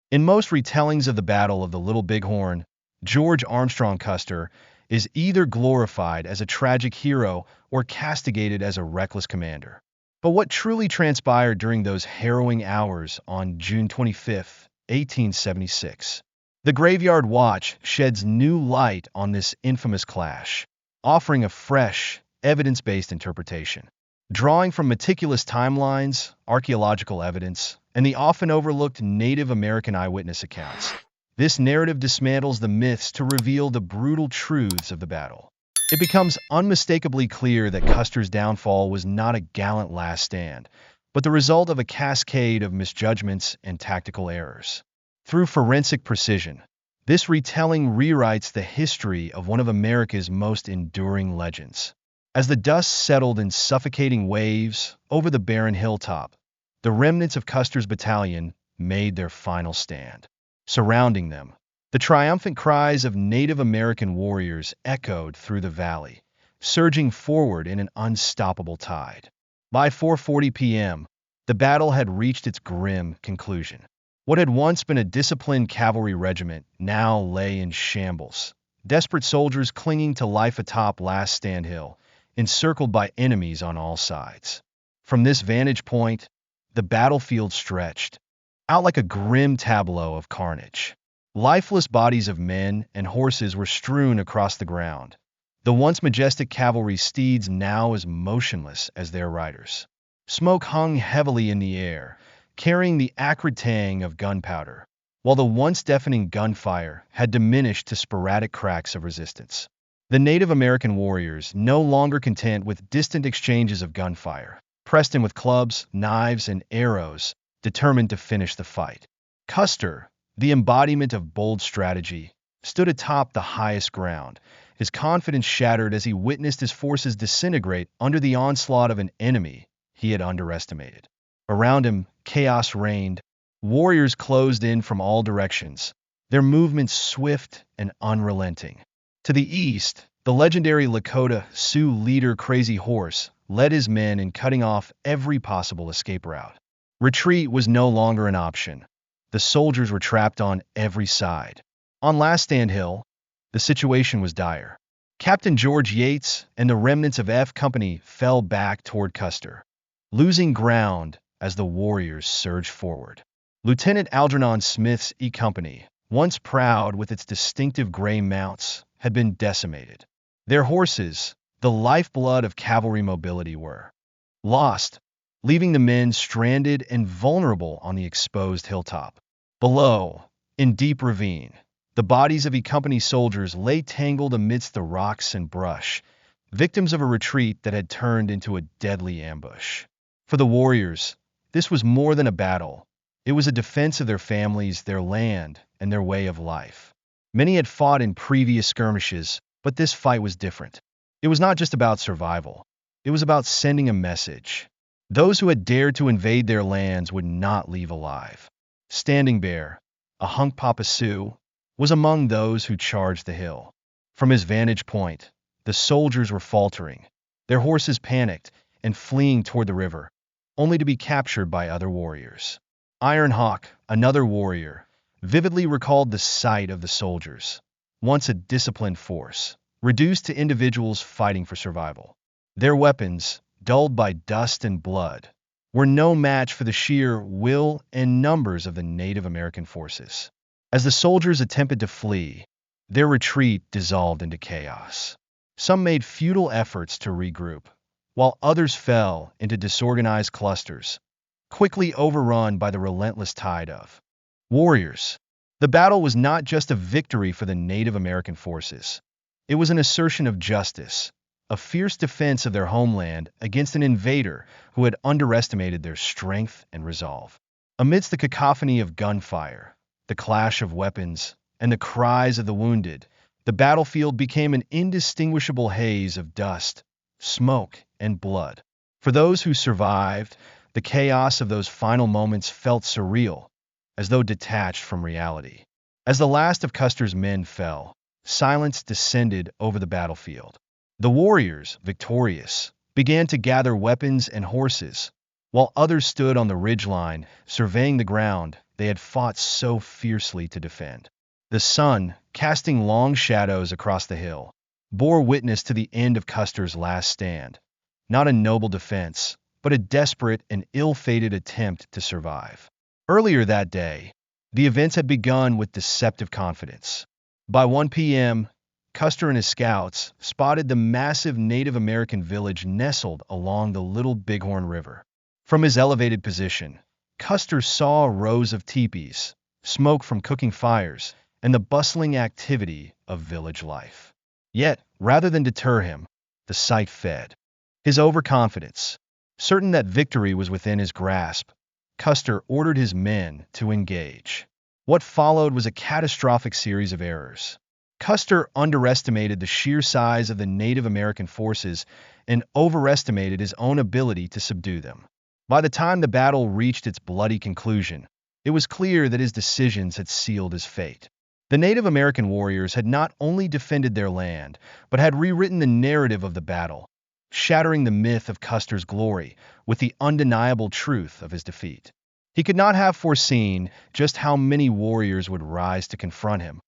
In most retellings of the Battle of the Little Bighorn, George Armstrong Custer is either glorified as a tragic hero or castigated as a reckless commander. But what truly transpired during those harrowing hours on June 25, 1876? The Graveyard Watch sheds new light on this infamous clash, offering a fresh, evidence-based interpretation. Drawing from meticulous timelines, archaeological evidence, and the often overlooked Native American eyewitness accounts, this narrative dismantles the myths to reveal the brutal truths of the battle. It becomes unmistakably clear that Custer's downfall was not a gallant last stand, but the result of a cascade of misjudgments and tactical errors. Through forensic precision, this retelling rewrites the history of one of America's most enduring legends. As the dust settled in suffocating waves over the barren hilltop, the remnants of Custer's battalion made their final stand. Surrounding them, the triumphant cries of Native American warriors echoed through the valley, surging forward in an unstoppable tide. By 4:40 p.m., the battle had reached its grim conclusion. What had once been a disciplined cavalry regiment now lay in shambles, desperate soldiers clinging to life atop Last Stand Hill, encircled by enemies on all sides. From this vantage point, the battlefield stretched out like a grim tableau of carnage. Lifeless bodies of men and horses were strewn across the ground, the once majestic cavalry steeds now as motionless as their riders. Smoke hung heavily in the air, carrying the acrid tang of gunpowder, while the once deafening gunfire had diminished to sporadic cracks of resistance. The Native American warriors, no longer content with distant exchanges of gunfire, pressed in with clubs, knives, and arrows, determined to finish the fight. Custer, the embodiment of bold strategy, stood atop the highest ground, his confidence shattered as he witnessed his forces disintegrate under the onslaught of an enemy he had underestimated. Around him, chaos reigned. Warriors closed in from all directions, their movements swift and unrelenting. To the east, the legendary Lakota Sioux leader Crazy Horse led his men in cutting off every possible escape route. Retreat was no longer an option. The soldiers were trapped on every side. On Last Stand Hill, the situation was dire. Captain George Yates and the remnants of F Company fell back toward Custer, losing ground as the warriors surged forward. Lieutenant Algernon Smith's E Company, once proud with its distinctive gray mounts, had been decimated. Their horses, the lifeblood of cavalry mobility, were lost, leaving the men stranded and vulnerable on the exposed hilltop. Below, in deep ravine, the bodies of E Company soldiers lay tangled amidst the rocks and brush, victims of a retreat that had turned into a deadly ambush. For the warriors, this was more than a battle. It was a defense of their families, their land, and their way of life. Many had fought in previous skirmishes, but this fight was different. It was not just about survival. It was about sending a message. Those who had dared to invade their lands would not leave alive. Standing Bear, a Hunkpapa Sioux, was among those who charged the hill. From his vantage point, the soldiers were faltering, their horses panicked and fleeing toward the river, only to be captured by other warriors. Iron Hawk, another warrior, vividly recalled the sight of the soldiers, once a disciplined force, reduced to individuals fighting for survival. Their weapons, dulled by dust and blood, were no match for the sheer will and numbers of the Native American forces. As the soldiers attempted to flee, their retreat dissolved into chaos. Some made futile efforts to regroup, while others fell into disorganized clusters, quickly overrun by the relentless tide of warriors. The battle was not just a victory for the Native American forces. It was an assertion of justice, a fierce defense of their homeland against an invader who had underestimated their strength and resolve. Amidst the cacophony of gunfire, the clash of weapons, and the cries of the wounded, the battlefield became an indistinguishable haze of dust, smoke, and blood. For those who survived, the chaos of those final moments felt surreal, as though detached from reality. As the last of Custer's men fell, silence descended over the battlefield. The warriors, victorious, began to gather weapons and horses, while others stood on the ridgeline, surveying the ground they had fought so fiercely to defend. The sun, casting long shadows across the hill, bore witness to the end of Custer's last stand. Not a noble defense, but a desperate and ill-fated attempt to survive. Earlier that day, the events had begun with deceptive confidence. By 1 p.m., Custer and his scouts spotted the massive Native American village nestled along the Little Bighorn River. From his elevated position, Custer saw rows of teepees, smoke from cooking fires, and the bustling activity of village life. Yet, rather than deter him, the sight fed his overconfidence. Certain that victory was within his grasp, Custer ordered his men to engage. What followed was a catastrophic series of errors. Custer underestimated the sheer size of the Native American forces and overestimated his own ability to subdue them. By the time the battle reached its bloody conclusion, it was clear that his decisions had sealed his fate. The Native American warriors had not only defended their land, but had rewritten the narrative of the battle, shattering the myth of Custer's glory with the undeniable truth of his defeat. He could not have foreseen just how many warriors would rise to confront him,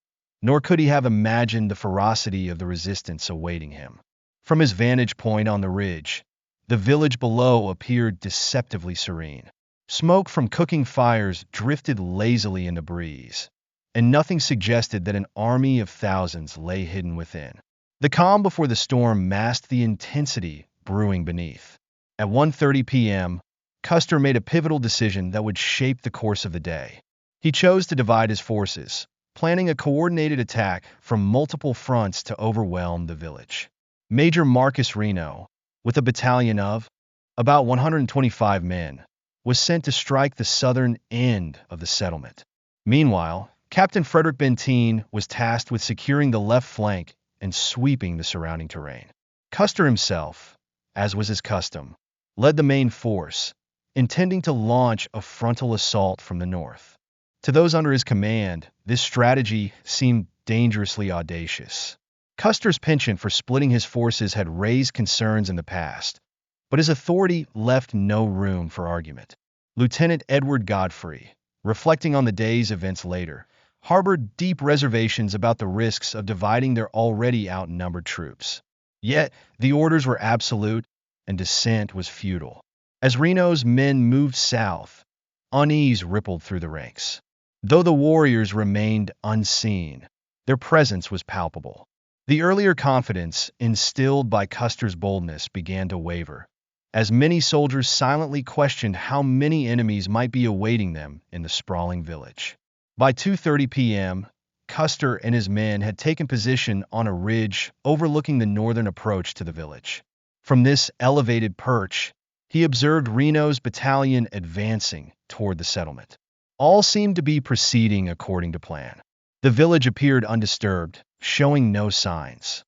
nor could he have imagined the ferocity of the resistance awaiting him. From his vantage point on the ridge, the village below appeared deceptively serene. Smoke from cooking fires drifted lazily in the breeze, and nothing suggested that an army of thousands lay hidden within. The calm before the storm masked the intensity brewing beneath. At 1:30 p.m., Custer made a pivotal decision that would shape the course of the day. He chose to divide his forces, planning a coordinated attack from multiple fronts to overwhelm the village. Major Marcus Reno, with a battalion of about 125 men, was sent to strike the southern end of the settlement. Meanwhile, Captain Frederick Benteen was tasked with securing the left flank and sweeping the surrounding terrain. Custer himself, as was his custom, led the main force, intending to launch a frontal assault from the north. To those under his command, this strategy seemed dangerously audacious. Custer's penchant for splitting his forces had raised concerns in the past, but his authority left no room for argument. Lieutenant Edward Godfrey, reflecting on the day's events later, harbored deep reservations about the risks of dividing their already outnumbered troops. Yet, the orders were absolute, and dissent was futile. As Reno's men moved south, unease rippled through the ranks. Though the warriors remained unseen, their presence was palpable. The earlier confidence instilled by Custer's boldness began to waver, as many soldiers silently questioned how many enemies might be awaiting them in the sprawling village. By 2:30 p.m., Custer and his men had taken position on a ridge overlooking the northern approach to the village. From this elevated perch, he observed Reno's battalion advancing toward the settlement. All seemed to be proceeding according to plan. The village appeared undisturbed, showing no signs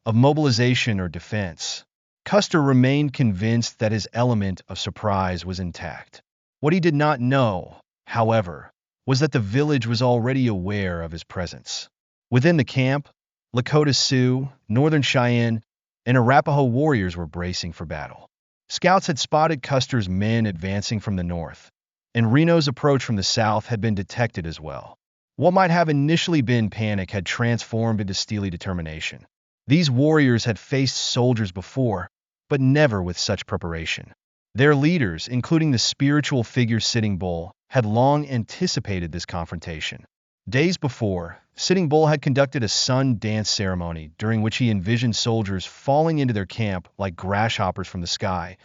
of mobilization or defense. Custer remained convinced that his element of surprise was intact. What he did not know, however, was that the village was already aware of his presence. Within the camp, Lakota Sioux, Northern Cheyenne, and Arapaho warriors were bracing for battle. Scouts had spotted Custer's men advancing from the north, and Reno's approach from the south had been detected as well. What might have initially been panic had transformed into steely determination. These warriors had faced soldiers before, but never with such preparation. Their leaders, including the spiritual figure Sitting Bull, had long anticipated this confrontation. Days before, Sitting Bull had conducted a sun dance ceremony during which he envisioned soldiers falling into their camp like grasshoppers from the sky,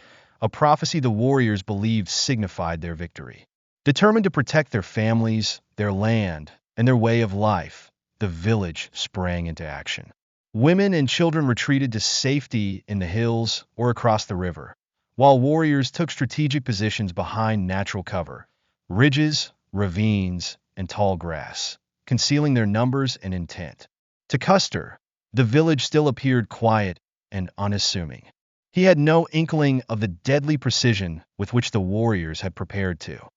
a prophecy the warriors believed signified their victory. Determined to protect their families, their land, and their way of life, the village sprang into action. Women and children retreated to safety in the hills or across the river, while warriors took strategic positions behind natural cover, ridges, ravines, and tall grass, concealing their numbers and intent. To Custer, the village still appeared quiet and unassuming. He had no inkling of the deadly precision with which the warriors had prepared to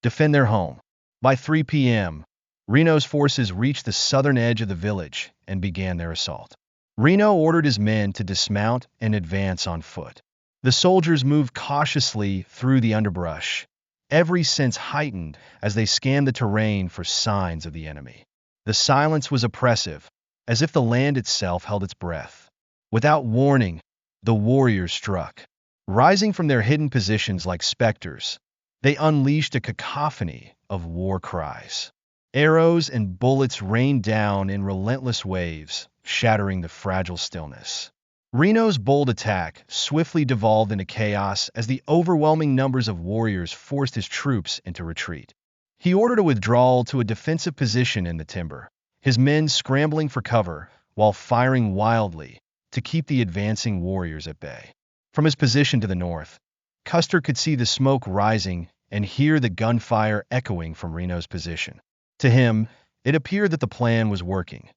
defend their home. By 3 p.m., Reno's forces reached the southern edge of the village and began their assault. Reno ordered his men to dismount and advance on foot. The soldiers moved cautiously through the underbrush, every sense heightened as they scanned the terrain for signs of the enemy. The silence was oppressive, as if the land itself held its breath. Without warning, the warriors struck. Rising from their hidden positions like specters, they unleashed a cacophony of war cries. Arrows and bullets rained down in relentless waves, shattering the fragile stillness. Reno's bold attack swiftly devolved into chaos as the overwhelming numbers of warriors forced his troops into retreat. He ordered a withdrawal to a defensive position in the timber, his men scrambling for cover while firing wildly to keep the advancing warriors at bay. From his position to the north, Custer could see the smoke rising and hear the gunfire echoing from Reno's position. To him, it appeared that the plan was working.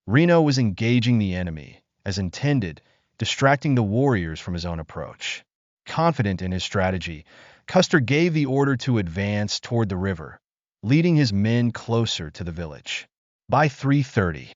Reno was engaging the enemy, as intended, distracting the warriors from his own approach. Confident in his strategy, Custer gave the order to advance toward the river, leading his men closer to the village. By 3:30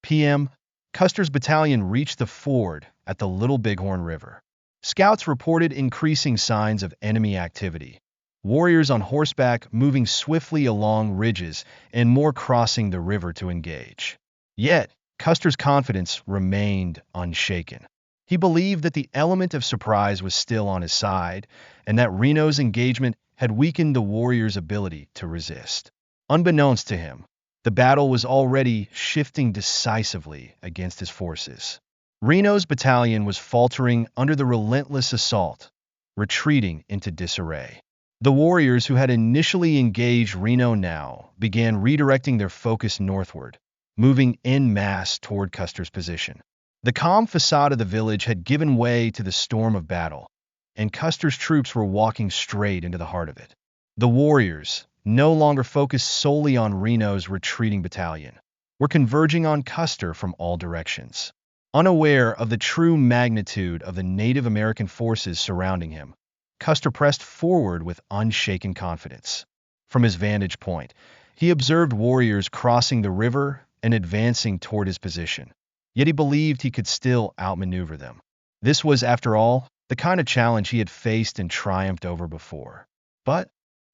p.m., Custer's battalion reached the ford at the Little Bighorn River. Scouts reported increasing signs of enemy activity. Warriors on horseback moving swiftly along ridges and more crossing the river to engage. Yet, Custer's confidence remained unshaken. He believed that the element of surprise was still on his side, and that Reno's engagement had weakened the warriors' ability to resist. Unbeknownst to him, the battle was already shifting decisively against his forces. Reno's battalion was faltering under the relentless assault, retreating into disarray. The warriors who had initially engaged Reno now began redirecting their focus northward, moving en masse toward Custer's position. The calm facade of the village had given way to the storm of battle, and Custer's troops were walking straight into the heart of it. The warriors, no longer focused solely on Reno's retreating battalion, were converging on Custer from all directions. Unaware of the true magnitude of the Native American forces surrounding him, Custer pressed forward with unshaken confidence. From his vantage point, he observed warriors crossing the river and advancing toward his position. Yet he believed he could still outmaneuver them. This was, after all, the kind of challenge he had faced and triumphed over before. But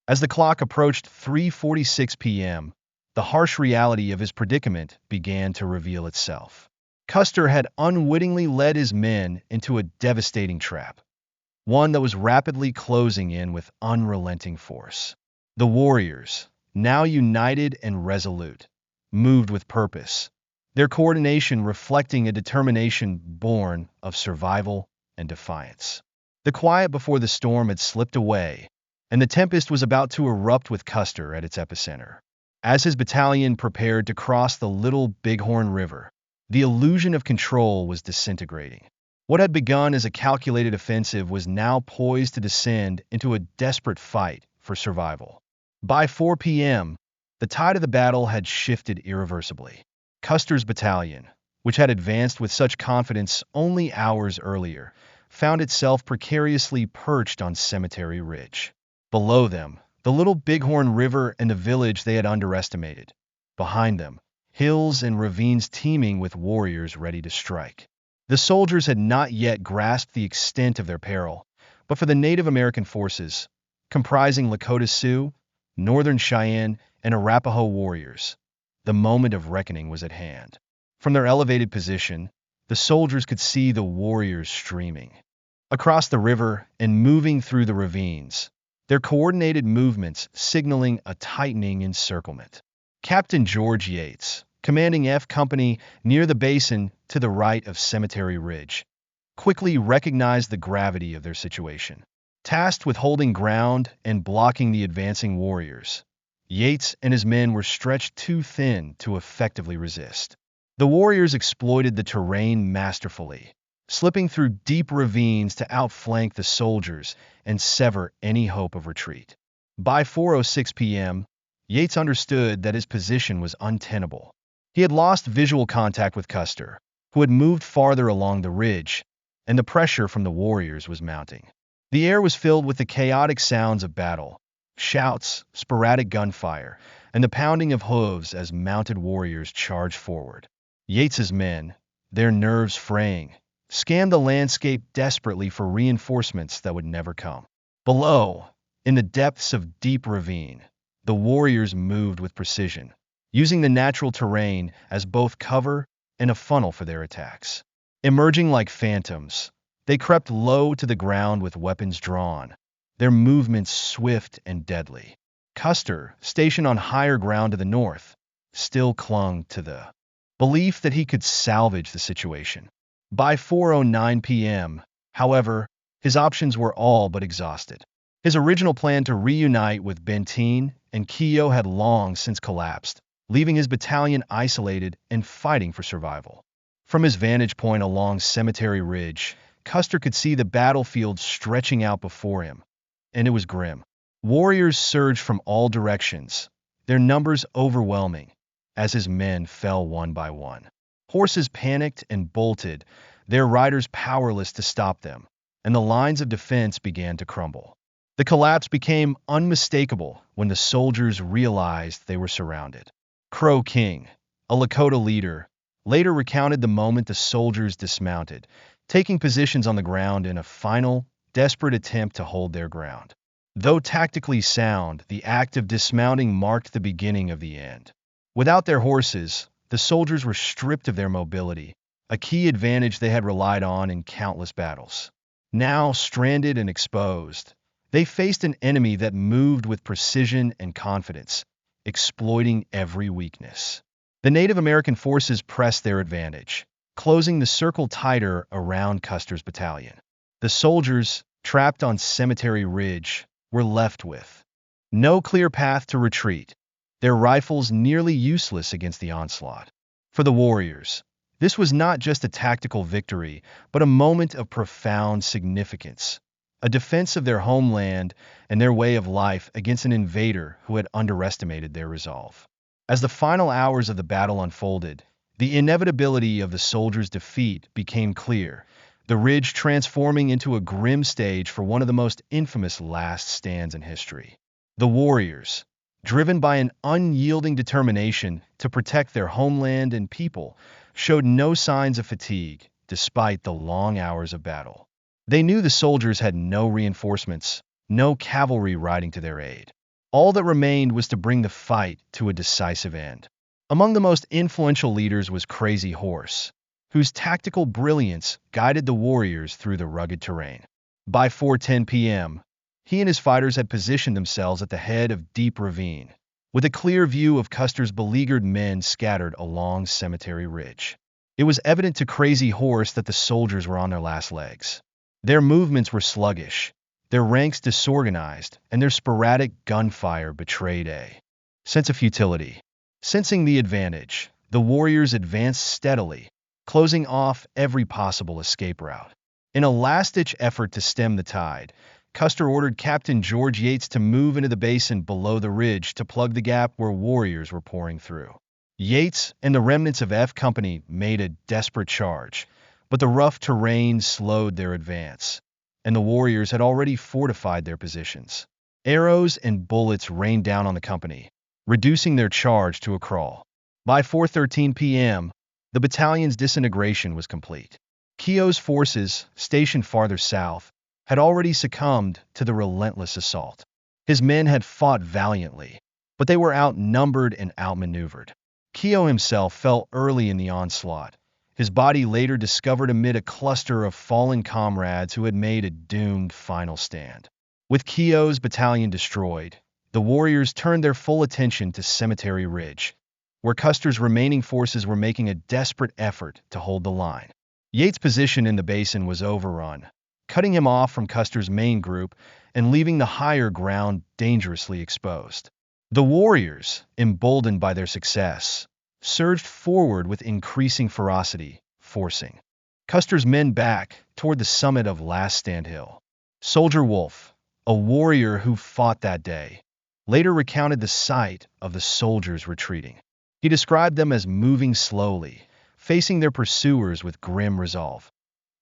as the clock approached 3:46 p.m., the harsh reality of his predicament began to reveal itself. Custer had unwittingly led his men into a devastating trap, one that was rapidly closing in with unrelenting force. The warriors, now united and resolute, moved with purpose, their coordination reflecting a determination born of survival and defiance. The quiet before the storm had slipped away, and the tempest was about to erupt with Custer at its epicenter. As his battalion prepared to cross the Little Bighorn River, the illusion of control was disintegrating. What had begun as a calculated offensive was now poised to descend into a desperate fight for survival. By 4 p.m., the tide of the battle had shifted irreversibly. Custer's battalion, which had advanced with such confidence only hours earlier, found itself precariously perched on Cemetery Ridge. Below them, the Little Bighorn River and the village they had underestimated. Behind them, hills and ravines teeming with warriors ready to strike. The soldiers had not yet grasped the extent of their peril, but for the Native American forces, comprising Lakota Sioux, Northern Cheyenne, and Arapaho warriors, the moment of reckoning was at hand. From their elevated position, the soldiers could see the warriors streaming across the river and moving through the ravines, their coordinated movements signaling a tightening encirclement. Captain George Yates, commanding F Company near the basin to the right of Cemetery Ridge, quickly recognized the gravity of their situation. Tasked with holding ground and blocking the advancing warriors, Yates and his men were stretched too thin to effectively resist. The warriors exploited the terrain masterfully, slipping through deep ravines to outflank the soldiers and sever any hope of retreat. By 4:06 p.m., Yates understood that his position was untenable. He had lost visual contact with Custer, who had moved farther along the ridge, and the pressure from the warriors was mounting. The air was filled with the chaotic sounds of battle, shouts, sporadic gunfire, and the pounding of hooves as mounted warriors charged forward. Yates's men, their nerves fraying, scanned the landscape desperately for reinforcements that would never come. Below, in the depths of deep ravine, the warriors moved with precision, using the natural terrain as both cover and a funnel for their attacks. Emerging like phantoms, they crept low to the ground with weapons drawn, their movements swift and deadly. Custer, stationed on higher ground to the north, still clung to the belief that he could salvage the situation. By 4:09 p.m., however, his options were all but exhausted. His original plan to reunite with Benteen and Keogh had long since collapsed, leaving his battalion isolated and fighting for survival. From his vantage point along Cemetery Ridge, Custer could see the battlefield stretching out before him, and it was grim. Warriors surged from all directions, their numbers overwhelming, as his men fell one by one. Horses panicked and bolted, their riders powerless to stop them, and the lines of defense began to crumble. The collapse became unmistakable when the soldiers realized they were surrounded. Crow King, a Lakota leader, later recounted the moment the soldiers dismounted, taking positions on the ground in a final, desperate attempt to hold their ground. Though tactically sound, the act of dismounting marked the beginning of the end. Without their horses, the soldiers were stripped of their mobility, a key advantage they had relied on in countless battles. Now stranded and exposed, they faced an enemy that moved with precision and confidence, exploiting every weakness. The Native American forces pressed their advantage, closing the circle tighter around Custer's battalion. The soldiers, trapped on Cemetery Ridge, were left with no clear path to retreat, their rifles nearly useless against the onslaught. For the warriors, this was not just a tactical victory, but a moment of profound significance, a defense of their homeland and their way of life against an invader who had underestimated their resolve. As the final hours of the battle unfolded, the inevitability of the soldiers' defeat became clear, the ridge transforming into a grim stage for one of the most infamous last stands in history. The warriors, driven by an unyielding determination to protect their homeland and people, showed no signs of fatigue despite the long hours of battle. They knew the soldiers had no reinforcements, no cavalry riding to their aid. All that remained was to bring the fight to a decisive end. Among the most influential leaders was Crazy Horse, whose tactical brilliance guided the warriors through the rugged terrain. By 4:10 p.m., he and his fighters had positioned themselves at the head of Deep Ravine, with a clear view of Custer's beleaguered men scattered along Cemetery Ridge. It was evident to Crazy Horse that the soldiers were on their last legs. Their movements were sluggish, their ranks disorganized, and their sporadic gunfire betrayed a sense of futility. Sensing the advantage, the warriors advanced steadily, closing off every possible escape route. In a last-ditch effort to stem the tide, Custer ordered Captain George Yates to move into the basin below the ridge to plug the gap where warriors were pouring through. Yates and the remnants of F Company made a desperate charge, but the rough terrain slowed their advance, and the warriors had already fortified their positions. Arrows and bullets rained down on the company, reducing their charge to a crawl. By 4:13 p.m., the battalion's disintegration was complete. Keogh's forces, stationed farther south, had already succumbed to the relentless assault. His men had fought valiantly, but they were outnumbered and outmaneuvered. Keogh himself fell early in the onslaught, his body later discovered amid a cluster of fallen comrades who had made a doomed final stand. With Keogh's battalion destroyed, the warriors turned their full attention to Cemetery Ridge, where Custer's remaining forces were making a desperate effort to hold the line. Yates' position in the basin was overrun, cutting him off from Custer's main group and leaving the higher ground dangerously exposed. The warriors, emboldened by their success, surged forward with increasing ferocity, forcing Custer's men back toward the summit of Last Stand Hill. Soldier Wolf, a warrior who fought that day, later recounted the sight of the soldiers retreating. He described them as moving slowly, facing their pursuers with grim resolve.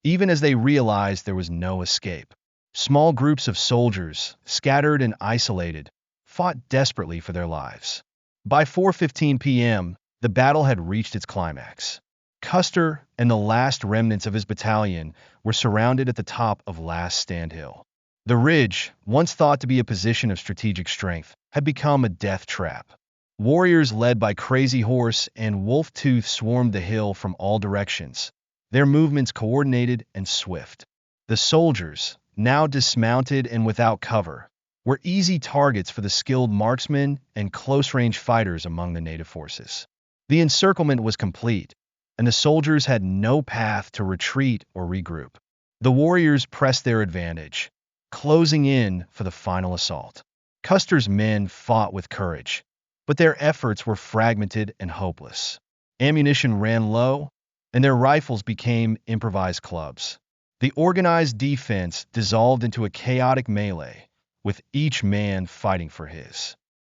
Even as they realized there was no escape, small groups of soldiers, scattered and isolated, fought desperately for their lives. By 4:15 p.m., the battle had reached its climax. Custer and the last remnants of his battalion were surrounded at the top of Last Stand Hill. The ridge, once thought to be a position of strategic strength, had become a death trap. Warriors led by Crazy Horse and Wolf Tooth swarmed the hill from all directions, their movements coordinated and swift. The soldiers, now dismounted and without cover, were easy targets for the skilled marksmen and close-range fighters among the native forces. The encirclement was complete, and the soldiers had no path to retreat or regroup. The warriors pressed their advantage, closing in for the final assault. Custer's men fought with courage, but their efforts were fragmented and hopeless. Ammunition ran low, and their rifles became improvised clubs. The organized defense dissolved into a chaotic melee, with each man fighting for his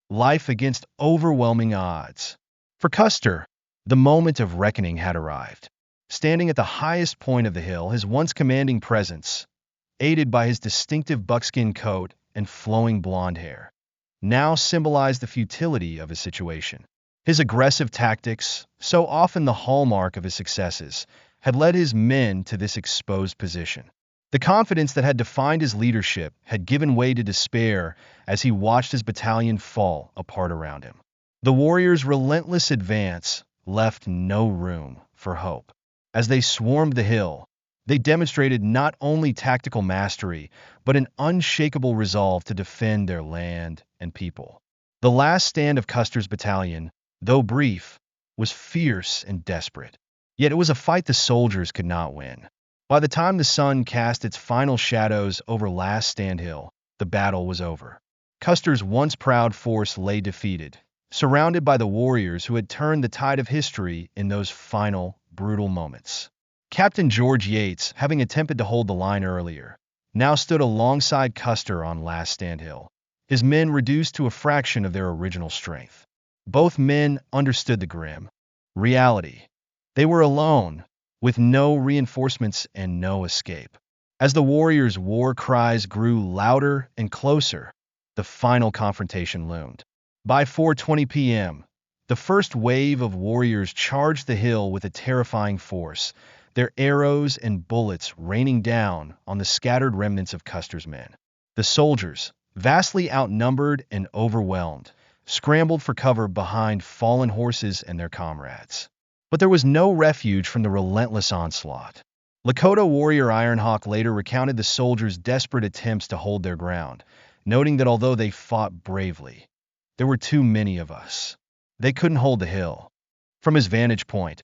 life against overwhelming odds. For Custer, the moment of reckoning had arrived. Standing at the highest point of the hill, his once commanding presence, aided by his distinctive buckskin coat and flowing blonde hair, now symbolized the futility of his situation. His aggressive tactics, so often the hallmark of his successes, had led his men to this exposed position. The confidence that had defined his leadership had given way to despair as he watched his battalion fall apart around him. The warriors' relentless advance left no room for hope. As they swarmed the hill, they demonstrated not only tactical mastery, but an unshakable resolve to defend their land and people. The last stand of Custer's battalion, though brief, was fierce and desperate. Yet it was a fight the soldiers could not win. By the time the sun cast its final shadows over Last Stand Hill, the battle was over. Custer's once proud force lay defeated, surrounded by the warriors who had turned the tide of history in those final, brutal moments. Captain George Yates, having attempted to hold the line earlier, now stood alongside Custer on Last Stand Hill, his men reduced to a fraction of their original strength. Both men understood the grim reality. They were alone, with no reinforcements and no escape. As the warriors' war cries grew louder and closer, the final confrontation loomed. By 4:20 p.m., the first wave of warriors charged the hill with a terrifying force, their arrows and bullets raining down on the scattered remnants of Custer's men. The soldiers, vastly outnumbered and overwhelmed, scrambled for cover behind fallen horses and their comrades. But there was no refuge from the relentless onslaught. Lakota warrior Ironhawk later recounted the soldiers' desperate attempts to hold their ground, noting that although they fought bravely, there were too many of us. They couldn't hold the hill. From his vantage point,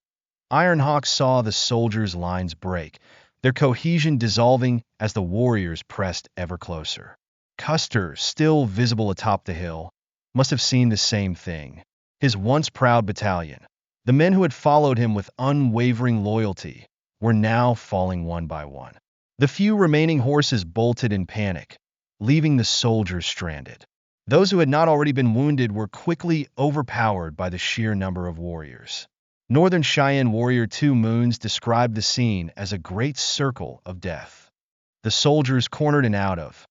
Ironhawk saw the soldiers' lines break, their cohesion dissolving as the warriors pressed ever closer. Custer, still visible atop the hill, must have seen the same thing. His once proud battalion, the men who had followed him with unwavering loyalty, were now falling one by one. The few remaining horses bolted in panic, leaving the soldiers stranded. Those who had not already been wounded were quickly overpowered by the sheer number of warriors. Northern Cheyenne warrior Two Moons described the scene as a great circle of death. The soldiers, cornered and out of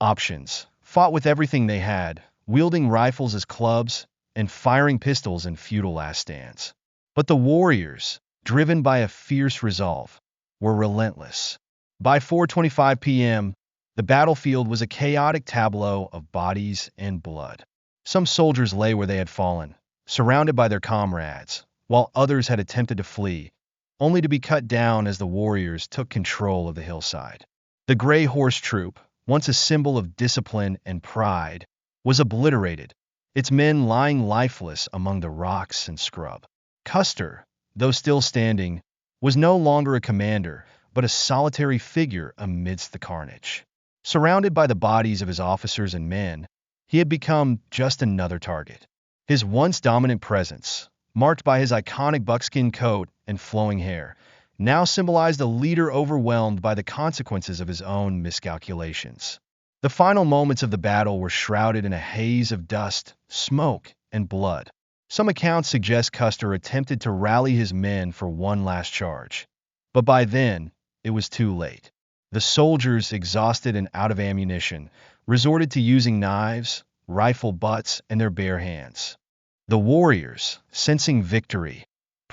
options, fought with everything they had, wielding rifles as clubs and firing pistols in futile last stands. But the warriors, driven by a fierce resolve, were relentless. By 4:25 p.m., the battlefield was a chaotic tableau of bodies and blood. Some soldiers lay where they had fallen, surrounded by their comrades, while others had attempted to flee, only to be cut down as the warriors took control of the hillside. The Gray Horse Troop, once a symbol of discipline and pride, was obliterated, its men lying lifeless among the rocks and scrub. Custer, though still standing, was no longer a commander, but a solitary figure amidst the carnage. Surrounded by the bodies of his officers and men, he had become just another target. His once dominant presence, marked by his iconic buckskin coat and flowing hair, now symbolized a leader overwhelmed by the consequences of his own miscalculations. The final moments of the battle were shrouded in a haze of dust, smoke, and blood. Some accounts suggest Custer attempted to rally his men for one last charge, but by then, it was too late. The soldiers, exhausted and out of ammunition, resorted to using knives, rifle butts, and their bare hands. The warriors, sensing victory,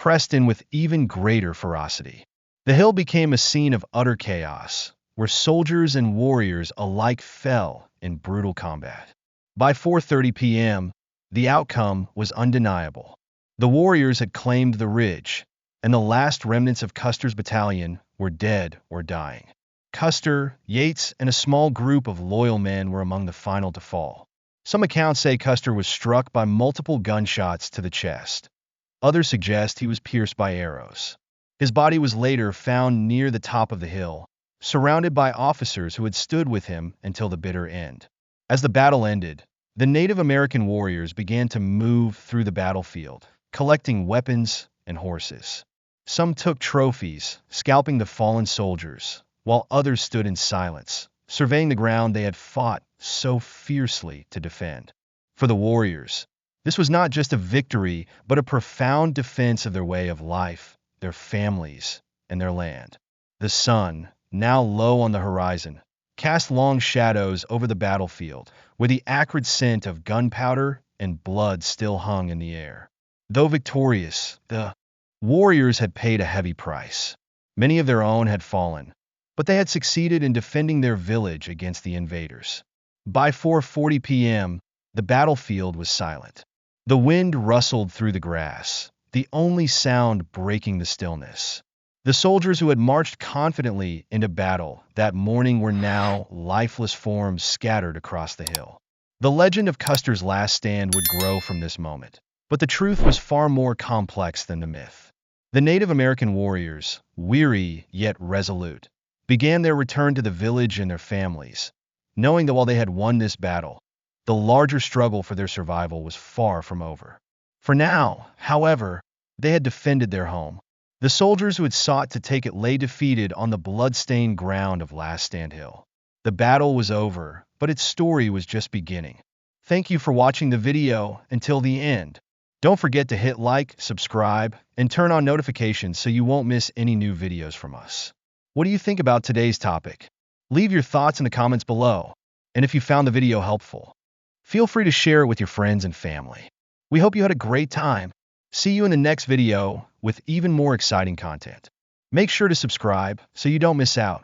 pressed in with even greater ferocity. The hill became a scene of utter chaos, where soldiers and warriors alike fell in brutal combat. By 4:30 p.m., the outcome was undeniable. The warriors had claimed the ridge, and the last remnants of Custer's battalion were dead or dying. Custer, Yates, and a small group of loyal men were among the final to fall. Some accounts say Custer was struck by multiple gunshots to the chest. Others suggest he was pierced by arrows. His body was later found near the top of the hill, surrounded by officers who had stood with him until the bitter end. As the battle ended, the Native American warriors began to move through the battlefield, collecting weapons and horses. Some took trophies, scalping the fallen soldiers, while others stood in silence, surveying the ground they had fought so fiercely to defend. For the warriors, this was not just a victory, but a profound defense of their way of life, their families, and their land. The sun, now low on the horizon, cast long shadows over the battlefield, where the acrid scent of gunpowder and blood still hung in the air. Though victorious, the warriors had paid a heavy price. Many of their own had fallen, but they had succeeded in defending their village against the invaders. By 4:40 p.m., the battlefield was silent. The wind rustled through the grass, the only sound breaking the stillness. The soldiers who had marched confidently into battle that morning were now lifeless forms scattered across the hill. The legend of Custer's last stand would grow from this moment, but the truth was far more complex than the myth. The Native American warriors, weary yet resolute, began their return to the village and their families, knowing that while they had won this battle, the larger struggle for their survival was far from over. For now, however, they had defended their home. The soldiers who had sought to take it lay defeated on the blood-stained ground of Last Stand Hill. The battle was over, but its story was just beginning. Thank you for watching the video until the end. Don't forget to hit like, subscribe, and turn on notifications so you won't miss any new videos from us. What do you think about today's topic? Leave your thoughts in the comments below, and if you found the video helpful, feel free to share it with your friends and family. We hope you had a great time. See you in the next video with even more exciting content. Make sure to subscribe so you don't miss out.